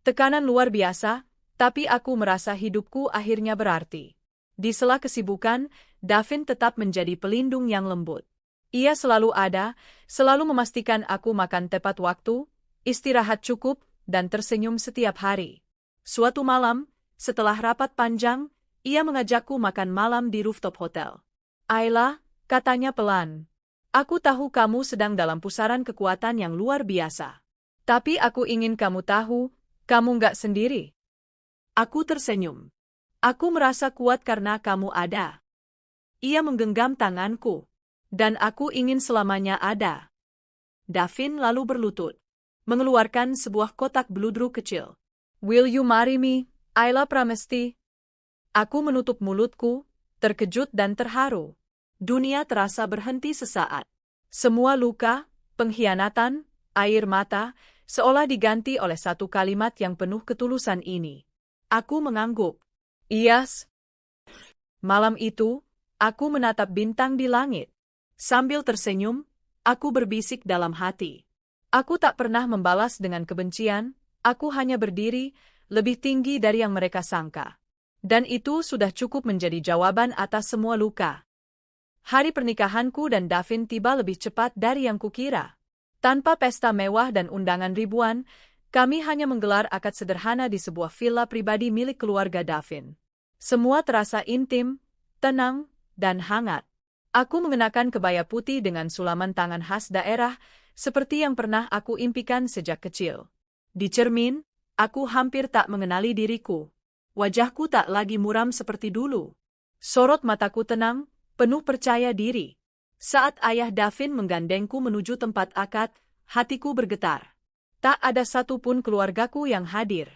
Speaker 1: Tekanan luar biasa, tapi aku merasa hidupku akhirnya berarti. Di sela kesibukan, Davin tetap menjadi pelindung yang lembut. Ia selalu ada, selalu memastikan aku makan tepat waktu, istirahat cukup, dan tersenyum setiap hari. Suatu malam, setelah rapat panjang, ia mengajakku makan malam di rooftop hotel. Ayla, katanya pelan. Aku tahu kamu sedang dalam pusaran kekuatan yang luar biasa. Tapi aku ingin kamu tahu, kamu nggak sendiri. Aku tersenyum. Aku merasa kuat karena kamu ada. Ia menggenggam tanganku. Dan aku ingin selamanya ada. Davin lalu berlutut. Mengeluarkan sebuah kotak bludru kecil. Will you marry me, Ayla Pramesti? Aku menutup mulutku, terkejut dan terharu. Dunia terasa berhenti sesaat. Semua luka, pengkhianatan, air mata, seolah diganti oleh satu kalimat yang penuh ketulusan ini. Aku mengangguk. Yes. Malam itu, aku menatap bintang di langit. Sambil tersenyum, aku berbisik dalam hati. Aku tak pernah membalas dengan kebencian, aku hanya berdiri, lebih tinggi dari yang mereka sangka. Dan itu sudah cukup menjadi jawaban atas semua luka. Hari pernikahanku dan Davin tiba lebih cepat dari yang kukira. Tanpa pesta mewah dan undangan ribuan, kami hanya menggelar akad sederhana di sebuah villa pribadi milik keluarga Davin. Semua terasa intim, tenang, dan hangat. Aku mengenakan kebaya putih dengan sulaman tangan khas daerah, seperti yang pernah aku impikan sejak kecil. Di cermin, aku hampir tak mengenali diriku. Wajahku tak lagi muram seperti dulu. Sorot mataku tenang, penuh percaya diri. Saat ayah Davin menggandengku menuju tempat akad, hatiku bergetar. Tak ada satupun keluargaku yang hadir.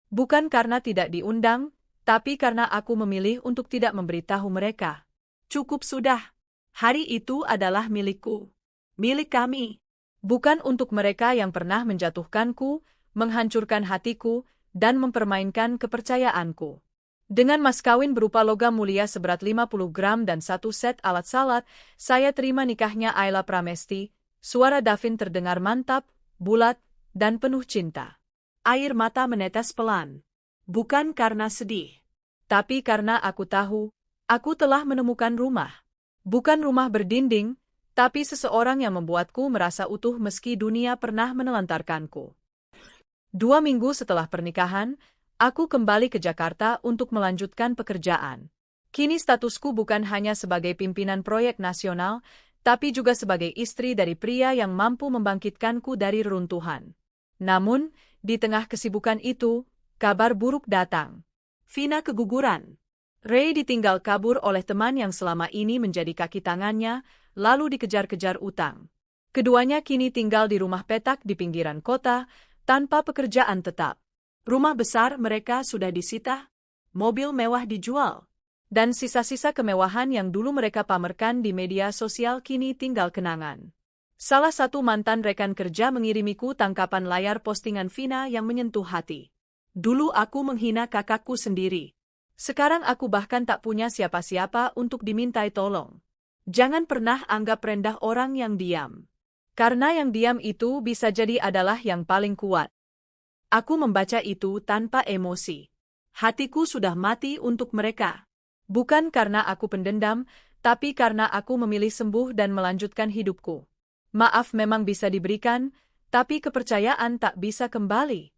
Speaker 1: Bukan karena tidak diundang, tapi karena aku memilih untuk tidak memberitahu mereka. Cukup sudah. Hari itu adalah milikku. Milik kami. Bukan untuk mereka yang pernah menjatuhkanku, menghancurkan hatiku, dan mempermainkan kepercayaanku. Dengan mas kawin berupa logam mulia seberat 50 gram dan 1 set alat salat, saya terima nikahnya Ayla Pramesti. Suara Davin terdengar mantap, bulat, dan penuh cinta. Air mata menetes pelan. Bukan karena sedih. Tapi karena aku tahu, aku telah menemukan rumah. Bukan rumah berdinding, tapi seseorang yang membuatku merasa utuh meski dunia pernah menelantarkanku. 2 minggu setelah pernikahan, aku kembali ke Jakarta untuk melanjutkan pekerjaan. Kini statusku bukan hanya sebagai pimpinan proyek nasional, tapi juga sebagai istri dari pria yang mampu membangkitkanku dari reruntuhan. Namun, di tengah kesibukan itu, kabar buruk datang. Vina keguguran. Ray ditinggal kabur oleh teman yang selama ini menjadi kaki tangannya, lalu dikejar-kejar utang. Keduanya kini tinggal di rumah petak di pinggiran kota, tanpa pekerjaan tetap. Rumah besar mereka sudah disita, mobil mewah dijual, dan sisa-sisa kemewahan yang dulu mereka pamerkan di media sosial kini tinggal kenangan. Salah satu mantan rekan kerja mengirimiku tangkapan layar postingan Vina yang menyentuh hati. Dulu aku menghina kakakku sendiri. Sekarang aku bahkan tak punya siapa-siapa untuk dimintai tolong. Jangan pernah anggap rendah orang yang diam. Karena yang diam itu bisa jadi adalah yang paling kuat. Aku membaca itu tanpa emosi. Hatiku sudah mati untuk mereka. Bukan karena aku pendendam, tapi karena aku memilih sembuh dan melanjutkan hidupku. Maaf memang bisa diberikan, tapi kepercayaan tak bisa kembali.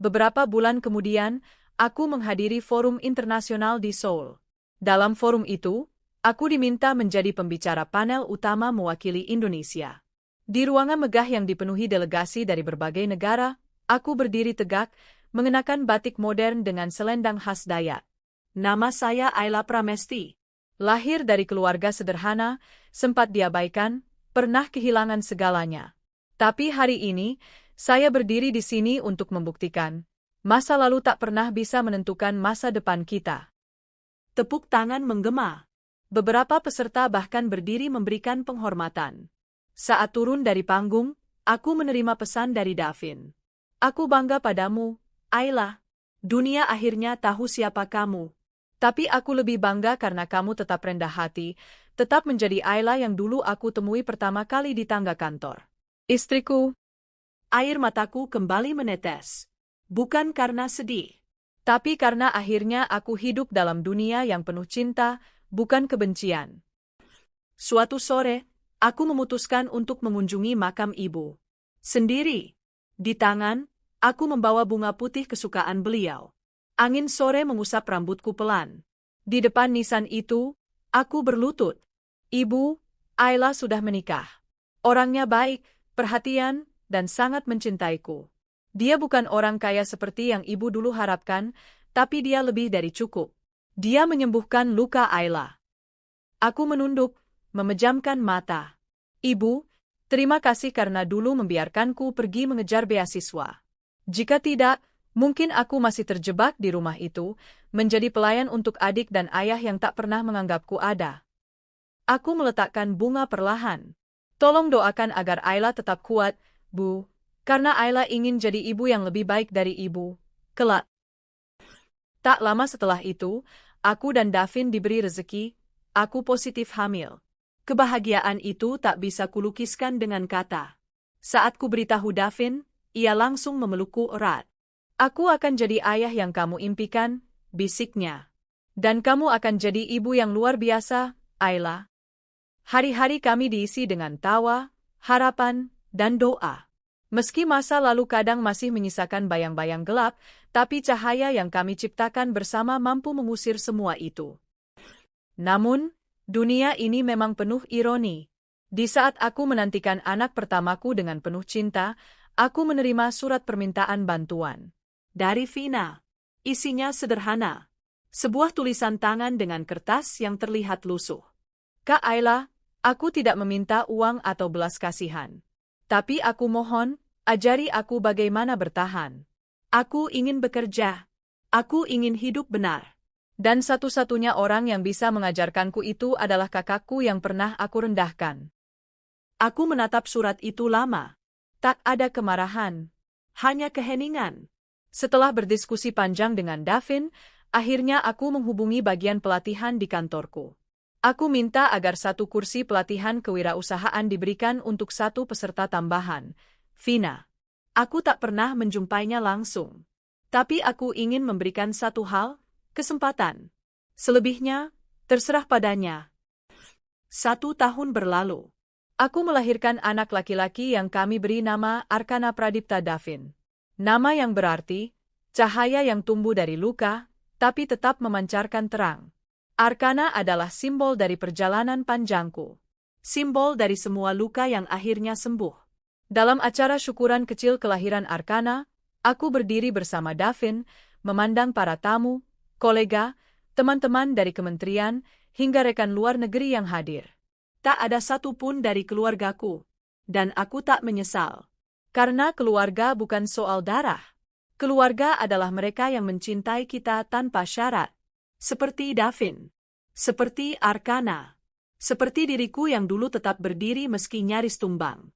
Speaker 1: Beberapa bulan kemudian, aku menghadiri forum internasional di Seoul. Dalam forum itu, aku diminta menjadi pembicara panel utama mewakili Indonesia. Di ruangan megah yang dipenuhi delegasi dari berbagai negara, aku berdiri tegak, mengenakan batik modern dengan selendang khas Dayak. Nama saya Ayla Pramesti. Lahir dari keluarga sederhana, sempat diabaikan, pernah kehilangan segalanya. Tapi hari ini, saya berdiri di sini untuk membuktikan, masa lalu tak pernah bisa menentukan masa depan kita. Tepuk tangan menggema. Beberapa peserta bahkan berdiri memberikan penghormatan. Saat turun dari panggung, aku menerima pesan dari Davin. Aku bangga padamu, Ayla. Dunia akhirnya tahu siapa kamu. Tapi aku lebih bangga karena kamu tetap rendah hati, tetap menjadi Ayla yang dulu aku temui pertama kali di tangga kantor. Istriku. Air mataku kembali menetes. Bukan karena sedih. Tapi karena akhirnya aku hidup dalam dunia yang penuh cinta, bukan kebencian. Suatu sore, aku memutuskan untuk mengunjungi makam ibu. Sendiri. Di tangan, aku membawa bunga putih kesukaan beliau. Angin sore mengusap rambutku pelan. Di depan nisan itu, aku berlutut. Ibu, Ayla sudah menikah. Orangnya baik, perhatian, dan sangat mencintaiku. Dia bukan orang kaya seperti yang ibu dulu harapkan, tapi dia lebih dari cukup. Dia menyembuhkan luka Ayla. Aku menunduk, memejamkan mata. Ibu, terima kasih karena dulu membiarkanku pergi mengejar beasiswa. Jika tidak, mungkin aku masih terjebak di rumah itu, menjadi pelayan untuk adik dan ayah yang tak pernah menganggapku ada. Aku meletakkan bunga perlahan. Tolong doakan agar Ayla tetap kuat, Bu, karena Ayla ingin jadi ibu yang lebih baik dari ibu kelak. Tak lama setelah itu, aku dan Davin diberi rezeki, aku positif hamil. Kebahagiaan itu tak bisa kulukiskan dengan kata. Saat ku beritahu Davin, ia langsung memelukku erat. Aku akan jadi ayah yang kamu impikan, bisiknya. Dan kamu akan jadi ibu yang luar biasa, Ayla. Hari-hari kami diisi dengan tawa, harapan, dan doa. Meski masa lalu kadang masih menyisakan bayang-bayang gelap, tapi cahaya yang kami ciptakan bersama mampu mengusir semua itu. Namun, dunia ini memang penuh ironi. Di saat aku menantikan anak pertamaku dengan penuh cinta, aku menerima surat permintaan bantuan. Dari Vina. Isinya sederhana. Sebuah tulisan tangan dengan kertas yang terlihat lusuh. Kak Ayla, aku tidak meminta uang atau belas kasihan. Tapi aku mohon, ajari aku bagaimana bertahan. Aku ingin bekerja. Aku ingin hidup benar. Dan satu-satunya orang yang bisa mengajarkanku itu adalah kakakku yang pernah aku rendahkan. Aku menatap surat itu lama. Tak ada kemarahan. Hanya keheningan. Setelah berdiskusi panjang dengan Davin, akhirnya aku menghubungi bagian pelatihan di kantorku. Aku minta agar satu kursi pelatihan kewirausahaan diberikan untuk satu peserta tambahan, Vina. Aku tak pernah menjumpainya langsung. Tapi aku ingin memberikan satu hal, kesempatan. Selebihnya, terserah padanya. 1 tahun berlalu. Aku melahirkan anak laki-laki yang kami beri nama Arkana Pradipta Davin. Nama yang berarti, cahaya yang tumbuh dari luka, tapi tetap memancarkan terang. Arkana adalah simbol dari perjalanan panjangku. Simbol dari semua luka yang akhirnya sembuh. Dalam acara syukuran kecil kelahiran Arkana, aku berdiri bersama Davin, memandang para tamu, kolega, teman-teman dari kementerian, hingga rekan luar negeri yang hadir. Tak ada satupun dari keluargaku. Dan aku tak menyesal. Karena keluarga bukan soal darah. Keluarga adalah mereka yang mencintai kita tanpa syarat. Seperti Davin. Seperti Arkana. Seperti diriku yang dulu tetap berdiri meski nyaris tumbang.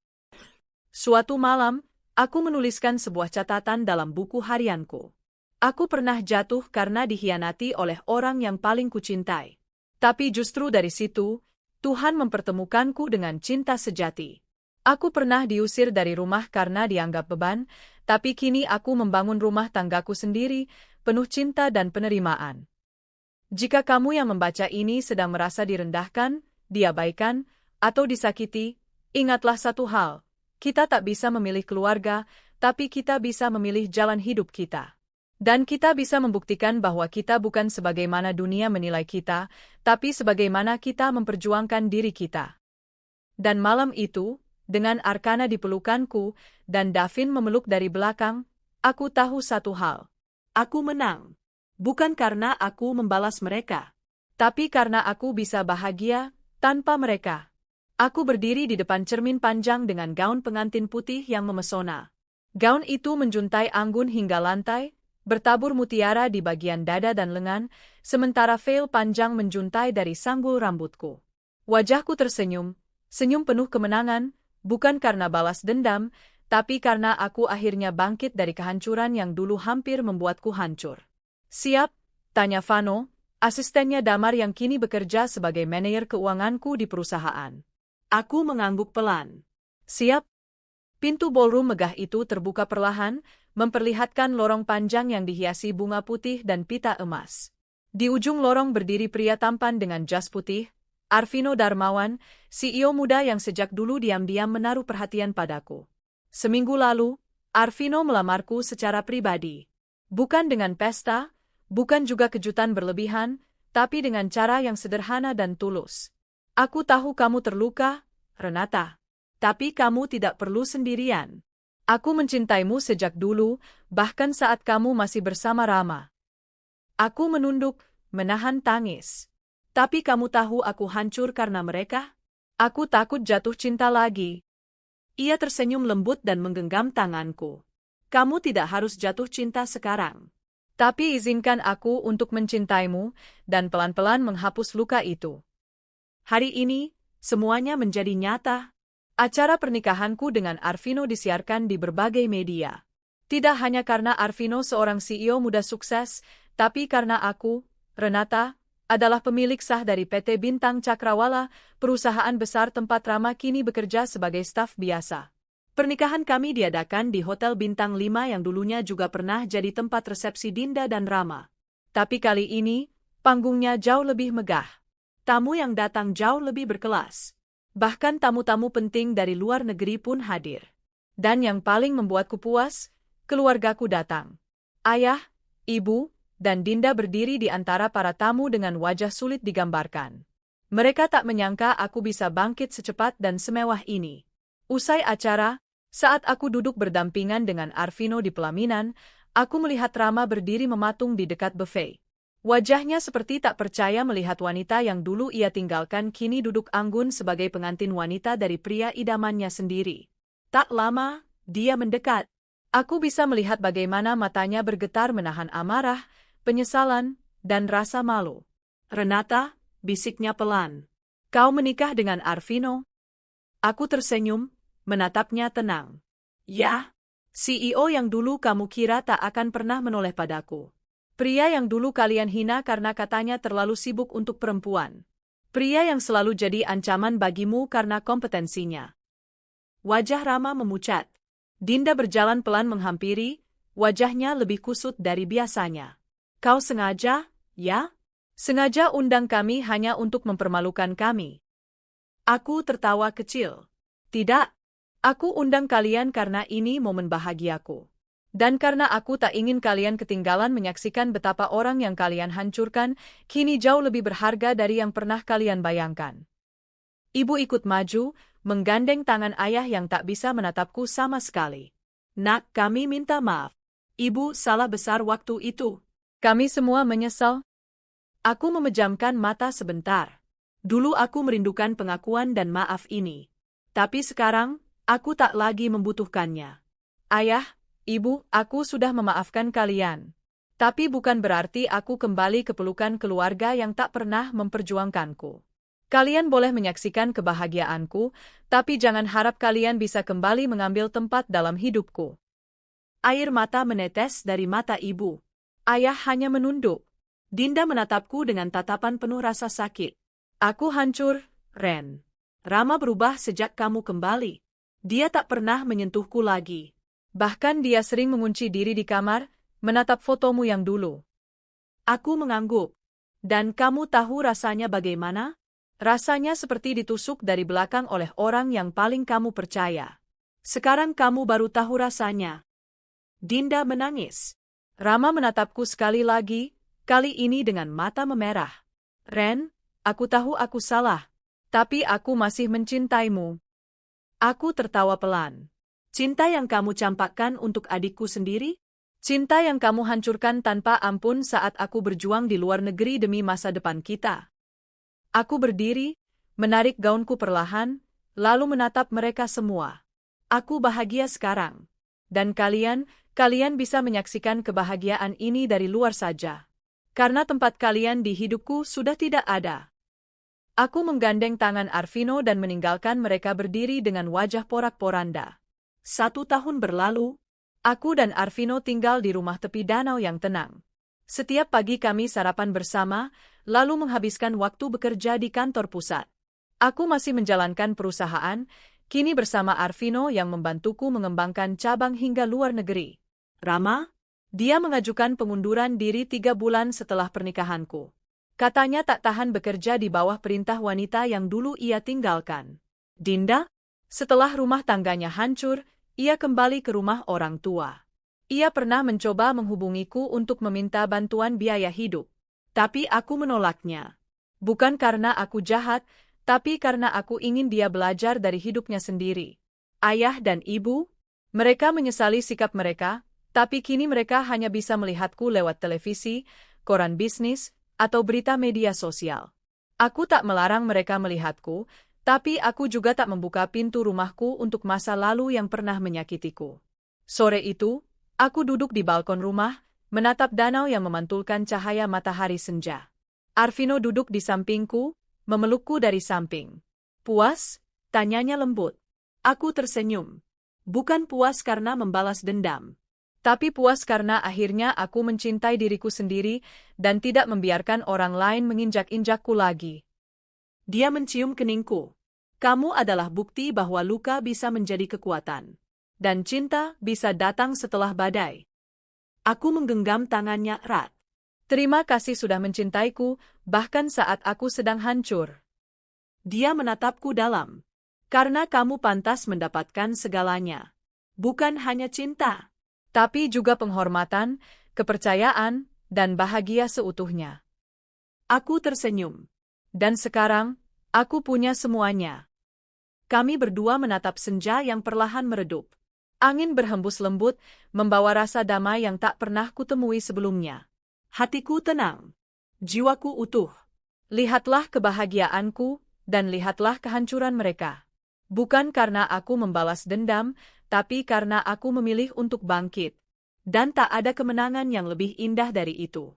Speaker 1: Suatu malam, aku menuliskan sebuah catatan dalam buku harianku. Aku pernah jatuh karena dikhianati oleh orang yang paling kucintai. Tapi justru dari situ, Tuhan mempertemukanku dengan cinta sejati. Aku pernah diusir dari rumah karena dianggap beban, tapi kini aku membangun rumah tanggaku sendiri, penuh cinta dan penerimaan. Jika kamu yang membaca ini sedang merasa direndahkan, diabaikan, atau disakiti, ingatlah satu hal, kita tak bisa memilih keluarga, tapi kita bisa memilih jalan hidup kita. Dan kita bisa membuktikan bahwa kita bukan sebagaimana dunia menilai kita, tapi sebagaimana kita memperjuangkan diri kita. Dan malam itu, dengan Arkana di pelukanku, dan Davin memeluk dari belakang, aku tahu satu hal. Aku menang. Bukan karena aku membalas mereka. Tapi karena aku bisa bahagia tanpa mereka. Aku berdiri di depan cermin panjang dengan gaun pengantin putih yang memesona. Gaun itu menjuntai anggun hingga lantai, bertabur mutiara di bagian dada dan lengan, sementara veil panjang menjuntai dari sanggul rambutku. Wajahku tersenyum, senyum penuh kemenangan, bukan karena balas dendam, tapi karena aku akhirnya bangkit dari kehancuran yang dulu hampir membuatku hancur. "Siap?" tanya Vano, asistennya Damar yang kini bekerja sebagai manajer keuanganku di perusahaan. Aku mengangguk pelan. "Siap." Pintu ballroom megah itu terbuka perlahan, memperlihatkan lorong panjang yang dihiasi bunga putih dan pita emas. Di ujung lorong berdiri pria tampan dengan jas putih, Arvino Darmawan, CEO muda yang sejak dulu diam-diam menaruh perhatian padaku. Seminggu lalu, Arvino melamarku secara pribadi. Bukan dengan pesta, bukan juga kejutan berlebihan, tapi dengan cara yang sederhana dan tulus. "Aku tahu kamu terluka, Renata. Tapi kamu tidak perlu sendirian. Aku mencintaimu sejak dulu, bahkan saat kamu masih bersama Rama." Aku menunduk, menahan tangis. "Tapi kamu tahu aku hancur karena mereka? Aku takut jatuh cinta lagi." Ia tersenyum lembut dan menggenggam tanganku. "Kamu tidak harus jatuh cinta sekarang. Tapi izinkan aku untuk mencintaimu, dan pelan-pelan menghapus luka itu." Hari ini, semuanya menjadi nyata. Acara pernikahanku dengan Arvino disiarkan di berbagai media. Tidak hanya karena Arvino seorang CEO muda sukses, tapi karena aku, Renata, adalah pemilik sah dari PT Bintang Cakrawala, perusahaan besar tempat Rama kini bekerja sebagai staf biasa. Pernikahan kami diadakan di Hotel Bintang 5 yang dulunya juga pernah jadi tempat resepsi Dinda dan Rama. Tapi kali ini, panggungnya jauh lebih megah. Tamu yang datang jauh lebih berkelas. Bahkan tamu-tamu penting dari luar negeri pun hadir. Dan yang paling membuatku puas, keluargaku datang. Ayah, ibu, dan Dinda berdiri di antara para tamu dengan wajah sulit digambarkan. Mereka tak menyangka aku bisa bangkit secepat dan semewah ini. Usai acara, saat aku duduk berdampingan dengan Arvino di pelaminan, aku melihat Rama berdiri mematung di dekat buffet. Wajahnya seperti tak percaya melihat wanita yang dulu ia tinggalkan kini duduk anggun sebagai pengantin wanita dari pria idamannya sendiri. Tak lama, dia mendekat. Aku bisa melihat bagaimana matanya bergetar menahan amarah, penyesalan, dan rasa malu. "Renata," bisiknya pelan. "Kau menikah dengan Arvino?" Aku tersenyum, menatapnya tenang. "Ya, CEO yang dulu kamu kira tak akan pernah menoleh padaku. Pria yang dulu kalian hina karena katanya terlalu sibuk untuk perempuan. Pria yang selalu jadi ancaman bagimu karena kompetensinya." Wajah Rama memucat. Dinda berjalan pelan menghampiri, wajahnya lebih kusut dari biasanya. "Kau sengaja, ya? Sengaja undang kami hanya untuk mempermalukan kami?" Aku tertawa kecil. "Tidak. Aku undang kalian karena ini momen bahagiaku. Dan karena aku tak ingin kalian ketinggalan menyaksikan betapa orang yang kalian hancurkan kini jauh lebih berharga dari yang pernah kalian bayangkan." Ibu ikut maju, menggandeng tangan ayah yang tak bisa menatapku sama sekali. "Nak, kami minta maaf. Ibu salah besar waktu itu. Kami semua menyesal." Aku memejamkan mata sebentar. Dulu aku merindukan pengakuan dan maaf ini. Tapi sekarang, aku tak lagi membutuhkannya. Ayah, Ibu, aku sudah memaafkan kalian. Tapi bukan berarti aku kembali ke pelukan keluarga yang tak pernah memperjuangkanku. Kalian boleh menyaksikan kebahagiaanku, tapi jangan harap kalian bisa kembali mengambil tempat dalam hidupku. Air mata menetes dari mata ibu. Ayah hanya menunduk. Dinda menatapku dengan tatapan penuh rasa sakit. "Aku hancur, Ren. Rama berubah sejak kamu kembali. Dia tak pernah menyentuhku lagi. Bahkan dia sering mengunci diri di kamar, menatap fotomu yang dulu." Aku mengangguk. "Dan kamu tahu rasanya bagaimana?" "Rasanya seperti ditusuk dari belakang oleh orang yang paling kamu percaya. Sekarang kamu baru tahu rasanya." Dinda menangis. Rama menatapku sekali lagi, kali ini dengan mata memerah. "Ren, aku tahu aku salah. Tapi aku masih mencintaimu." Aku tertawa pelan. "Cinta yang kamu campakkan untuk adikku sendiri? Cinta yang kamu hancurkan tanpa ampun saat aku berjuang di luar negeri demi masa depan kita?" Aku berdiri, menarik gaunku perlahan, lalu menatap mereka semua. Aku bahagia sekarang. Dan kalian bisa menyaksikan kebahagiaan ini dari luar saja. Karena tempat kalian di hidupku sudah tidak ada. Aku menggandeng tangan Arvino dan meninggalkan mereka berdiri dengan wajah porak-poranda. 1 tahun berlalu, aku dan Arvino tinggal di rumah tepi danau yang tenang. Setiap pagi kami sarapan bersama, lalu menghabiskan waktu bekerja di kantor pusat. Aku masih menjalankan perusahaan, kini bersama Arvino yang membantuku mengembangkan cabang hingga luar negeri. Rama? Dia mengajukan pengunduran diri 3 bulan setelah pernikahanku. Katanya tak tahan bekerja di bawah perintah wanita yang dulu ia tinggalkan. Dinda? Setelah rumah tangganya hancur, ia kembali ke rumah orang tua. Ia pernah mencoba menghubungiku untuk meminta bantuan biaya hidup. Tapi aku menolaknya. Bukan karena aku jahat, tapi karena aku ingin dia belajar dari hidupnya sendiri. Ayah dan ibu, mereka menyesali sikap mereka, tapi kini mereka hanya bisa melihatku lewat televisi, koran bisnis, atau berita media sosial. Aku tak melarang mereka melihatku, tapi aku juga tak membuka pintu rumahku untuk masa lalu yang pernah menyakitiku. Sore itu, aku duduk di balkon rumah, menatap danau yang memantulkan cahaya matahari senja. Arvino duduk di sampingku, memelukku dari samping. Puas? Tanyanya lembut. Aku tersenyum. Bukan puas karena membalas dendam. Tapi puas karena akhirnya aku mencintai diriku sendiri dan tidak membiarkan orang lain menginjak-injakku lagi. Dia mencium keningku. Kamu adalah bukti bahwa luka bisa menjadi kekuatan. Dan cinta bisa datang setelah badai. Aku menggenggam tangannya erat. Terima kasih sudah mencintaiku, bahkan saat aku sedang hancur. Dia menatapku dalam. Karena kamu pantas mendapatkan segalanya. Bukan hanya cinta, tapi juga penghormatan, kepercayaan, dan bahagia seutuhnya. Aku tersenyum. Dan sekarang, aku punya semuanya. Kami berdua menatap senja yang perlahan meredup. Angin berhembus lembut, membawa rasa damai yang tak pernah kutemui sebelumnya. Hatiku tenang. Jiwaku utuh. Lihatlah kebahagiaanku, dan lihatlah kehancuran mereka. Bukan karena aku membalas dendam, tapi karena aku memilih untuk bangkit. Dan tak ada kemenangan yang lebih indah dari itu.